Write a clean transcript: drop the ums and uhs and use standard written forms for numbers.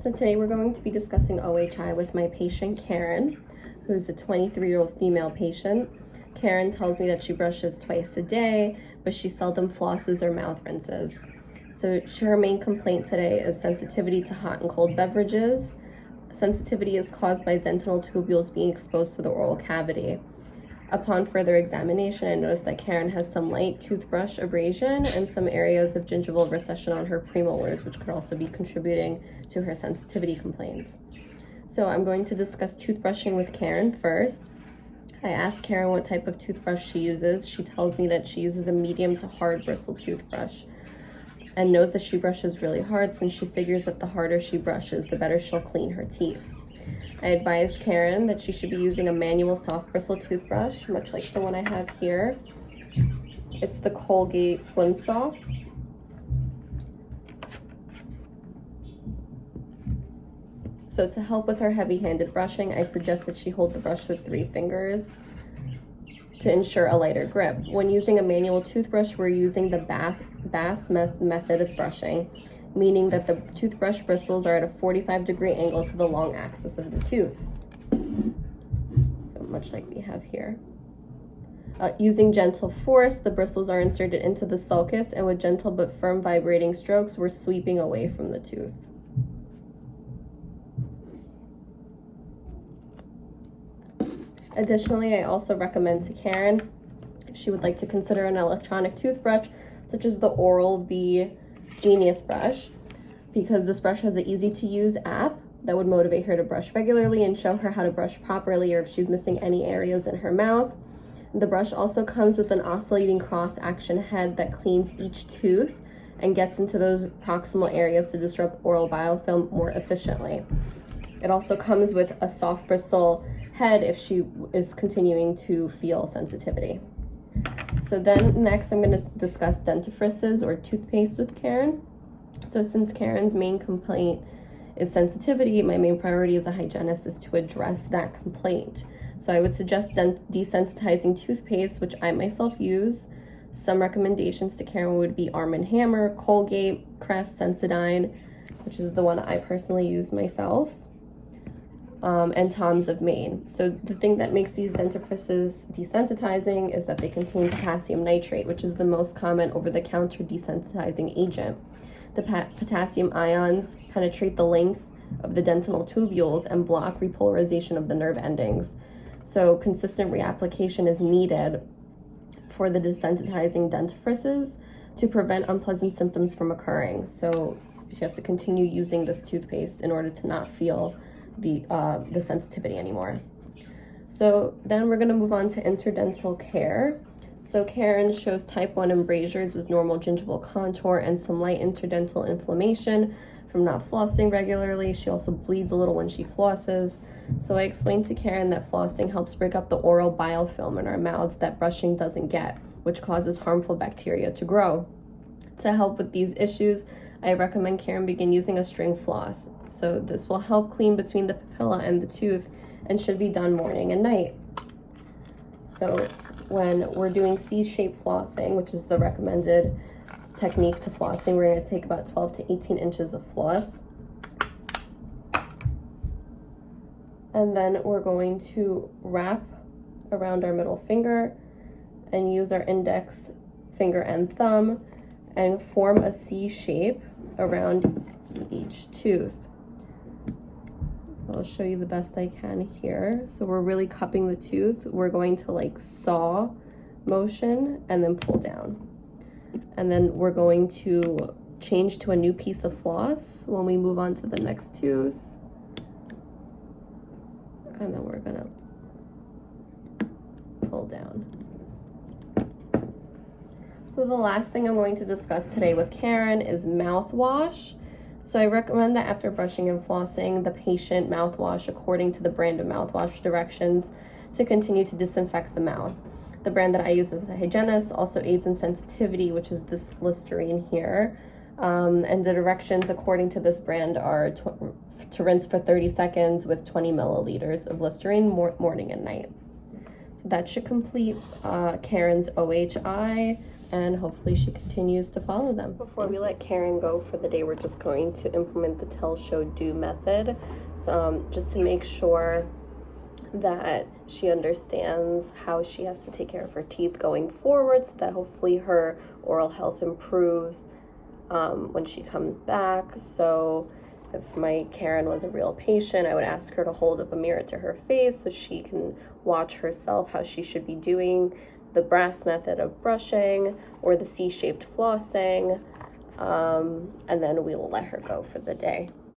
So today we're going to be discussing OHI with my patient Karen, who's a 23-year-old female patient. Karen tells me that she brushes twice a day, but she seldom flosses or mouth rinses. So her main complaint today is sensitivity to hot and cold beverages. Sensitivity is caused by dentinal tubules being exposed to the oral cavity. Upon further examination, I noticed that Karen has some light toothbrush abrasion and some areas of gingival recession on her premolars, which could also be contributing to her sensitivity complaints. So I'm going to discuss toothbrushing with Karen first. I asked Karen what type of toothbrush she uses. She tells me that she uses a medium to hard bristle toothbrush and knows that she brushes really hard since she figures that the harder she brushes, the better she'll clean her teeth. I advised Karen that she should be using a manual soft bristle toothbrush, much like the one I have here. It's the Colgate Slim Soft. So to help with her heavy-handed brushing, I suggest that she hold the brush with 3 fingers to ensure a lighter grip. When using a manual toothbrush, we're using the Bass method of brushing, meaning that the toothbrush bristles are at a 45-degree angle to the long axis of the tooth. So much like we have here. Using gentle force, the bristles are inserted into the sulcus, and with gentle but firm vibrating strokes, we're sweeping away from the tooth. Additionally, I also recommend to Karen, if she would like to consider an electronic toothbrush, such as the Oral-B Genius brush, because this brush has an easy-to-use app that would motivate her to brush regularly and show her how to brush properly, or if she's missing any areas in her mouth. The brush also comes with an oscillating cross-action head that cleans each tooth and gets into those proximal areas to disrupt oral biofilm more efficiently. It also comes with a soft bristle head if she is continuing to feel sensitivity. So then next I'm going to discuss dentifrices or toothpaste with Karen. So since Karen's main complaint is sensitivity, my main priority as a hygienist is to address that complaint. So I would suggest desensitizing toothpaste, which I myself use. Some recommendations to Karen would be Arm & Hammer, Colgate, Crest, Sensodyne, which is the one I personally use myself, and Tom's of Maine. So the thing that makes these dentifrices desensitizing is that they contain potassium nitrate, which is the most common over-the-counter desensitizing agent. The potassium ions penetrate the length of the dentinal tubules and block repolarization of the nerve endings. So consistent reapplication is needed for the desensitizing dentifrices to prevent unpleasant symptoms from occurring. So she has to continue using this toothpaste in order to not feel the sensitivity anymore. So then we're going to move on to interdental care. So Karen shows type 1 embrasures with normal gingival contour and some light interdental inflammation from not flossing regularly. She also bleeds a little when she flosses. So I explained to Karen that flossing helps break up the oral biofilm in our mouths that brushing doesn't get, which causes harmful bacteria to grow. To help with these issues, I recommend Karen begin using a string floss. So this will help clean between the papilla and the tooth and should be done morning and night. So when we're doing C-shaped flossing, which is the recommended technique to flossing, we're going to take about 12 to 18 inches of floss. And then we're going to wrap around our middle finger and use our index finger and thumb and form a C shape around each tooth. So I'll show you the best I can here. So we're really cupping the tooth. We're going to like saw motion and then pull down. And then we're going to change to a new piece of floss when we move on to the next tooth. And then we're gonna pull down. So the last thing I'm going to discuss today with Karen is mouthwash. So I recommend that after brushing and flossing, the patient mouthwash according to the brand of mouthwash directions to continue to disinfect the mouth. The brand that I use as a hygienist also aids in sensitivity, which is this Listerine here. And the directions according to this brand are to rinse for 30 seconds with 20 milliliters of Listerine morning and night. So that should complete Karen's OHI and hopefully she continues to follow them. Before we let Karen go for the day, we're just going to implement the tell, show, do method, just to make sure that she understands how she has to take care of her teeth going forward, so that hopefully her oral health improves when she comes back. So if my Karen was a real patient, I would ask her to hold up a mirror to her face so she can watch herself how she should be doing the brass method of brushing or the C-shaped flossing, and then we will let her go for the day.